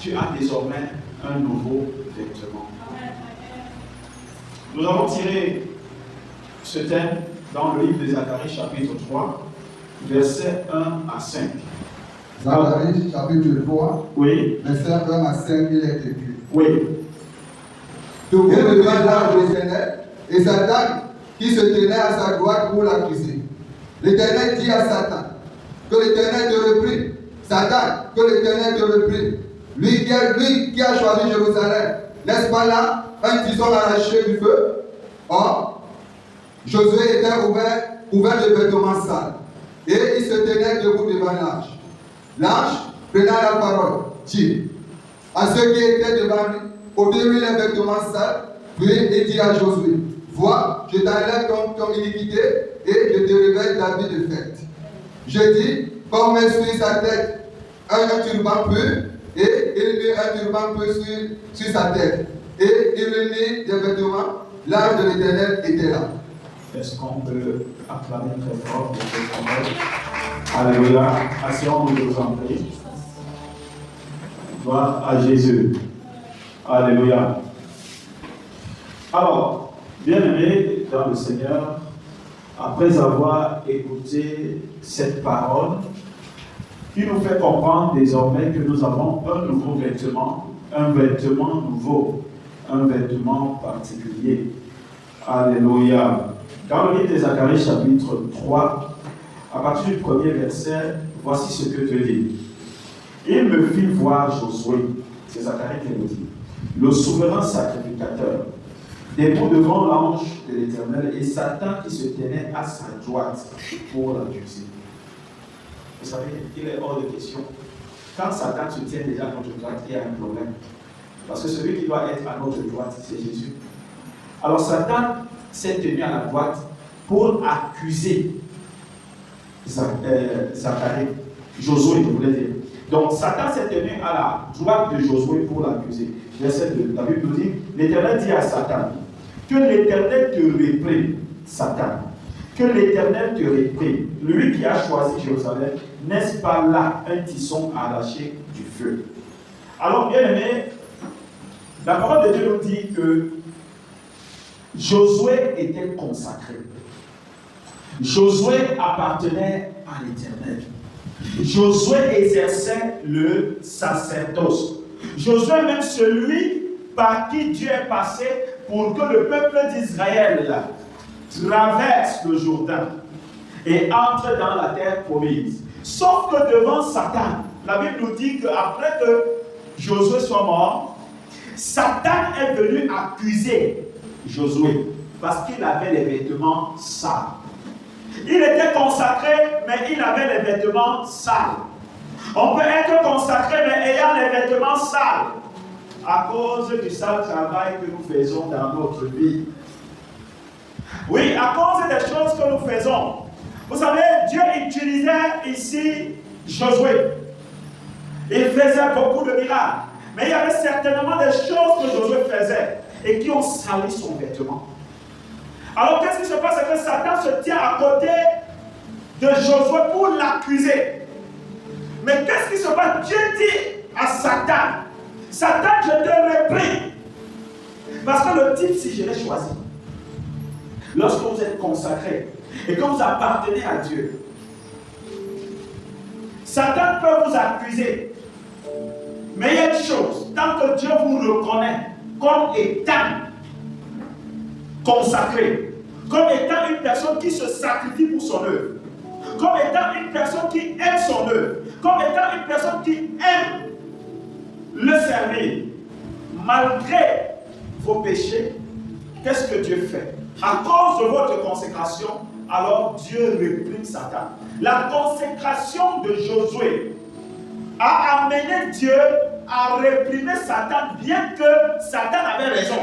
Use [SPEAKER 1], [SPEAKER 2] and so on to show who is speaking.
[SPEAKER 1] tu as désormais un nouveau vêtement. Nous avons tiré ce thème dans le livre de Zacharie, chapitre 3, versets 1 à 5.
[SPEAKER 2] Zacharie, chapitre 3,
[SPEAKER 1] oui.
[SPEAKER 2] Verset 1 à 5, il est écrit.
[SPEAKER 1] Oui.
[SPEAKER 2] Tout le monde devant l'ange de l'Éternel, et Satan qui se tenait à sa droite pour l'accuser. L'Éternel dit à Satan, que l'Éternel te reprenne. Satan, que l'Éternel te reprenne. Lui qui a choisi Jérusalem, n'est-ce pas là un tison arraché du feu? Or, Josué était couvert de vêtements sales, et il se tenait debout devant l'ange. L'ange, prenant la parole, dit à ceux qui étaient devant lui, ôtez-lui les vêtements sales, puis il dit à Josué, vois, je t'enlève ton iniquité et je te révèle ta vie de fête. Je dis, comme met sur sa tête un turban pur, et il mit un turban pur sur sa tête, et il lui mit des vêtements, l'ange de l'Éternel était là.
[SPEAKER 1] Est-ce qu'on peut acclamer très fort pour ce travail? Alléluia. Asseyons-nous, je vous en prie. Gloire à Jésus. Alléluia. Alors, bien-aimés dans le Seigneur, après avoir écouté cette parole, qui nous fait comprendre désormais que nous avons un nouveau vêtement, un vêtement nouveau, un vêtement particulier. Alléluia. Dans le livre de Zacharie, chapitre 3, à partir du premier verset, voici ce que Dieu dit. Il me fit voir Josué, c'est Zacharie qui le dit, le souverain sacrificateur, debout devant l'ange de l'Éternel, et Satan qui se tenait à sa droite pour l'accuser. Vous savez, il est hors de question. Quand Satan se tient déjà à notre droite, il y a un problème. Parce que celui qui doit être à notre droite, c'est Jésus. Alors Satan s'est tenu à la droite pour accuser Zacharie, Josué, je voulais dire. Donc Satan s'est tenu à la droite de Josué pour l'accuser. Verset 2, la Bible nous dit, l'Éternel dit à Satan, que l'Éternel te reprenne, Satan, que l'Éternel te reprenne, lui qui a choisi Jérusalem, n'est-ce pas là un tisson arraché du feu? Alors bien aimé, la parole de Dieu nous dit que Josué était consacré. Josué appartenait à l'Éternel. Josué exerçait le sacerdoce. Josué même celui par qui Dieu est passé pour que le peuple d'Israël traverse le Jourdain et entre dans la terre promise. Sauf que devant Satan, la Bible nous dit qu'après que Josué soit mort, Satan est venu accuser Josué parce qu'il avait les vêtements sales. Il était consacré, mais il avait les vêtements sales. On peut être consacré, mais ayant les vêtements sales à cause du sale travail que nous faisons dans notre vie. Oui, à cause des choses que nous faisons. Vous savez, Dieu utilisait ici Josué. Il faisait beaucoup de miracles. Mais il y avait certainement des choses que Josué faisait et qui ont sali son vêtement. Alors qu'est-ce qui se passe? C'est que Satan se tient à côté de Josué pour l'accuser. Mais qu'est-ce qui se passe? Dieu dit à Satan, Satan, je te reprends. Parce que le type, si je l'ai choisi, lorsque vous êtes consacré et que vous appartenez à Dieu, Satan peut vous accuser. Mais il y a une chose, tant que Dieu vous reconnaît comme étant consacré, comme étant une personne qui se sacrifie pour son œuvre, comme étant une personne qui aime son œuvre, comme étant une personne qui aime le servir, malgré vos péchés, qu'est-ce que Dieu fait? À cause de votre consécration, alors Dieu réprime Satan. La consécration de Josué a amené Dieu à réprimer Satan, bien que Satan avait raison.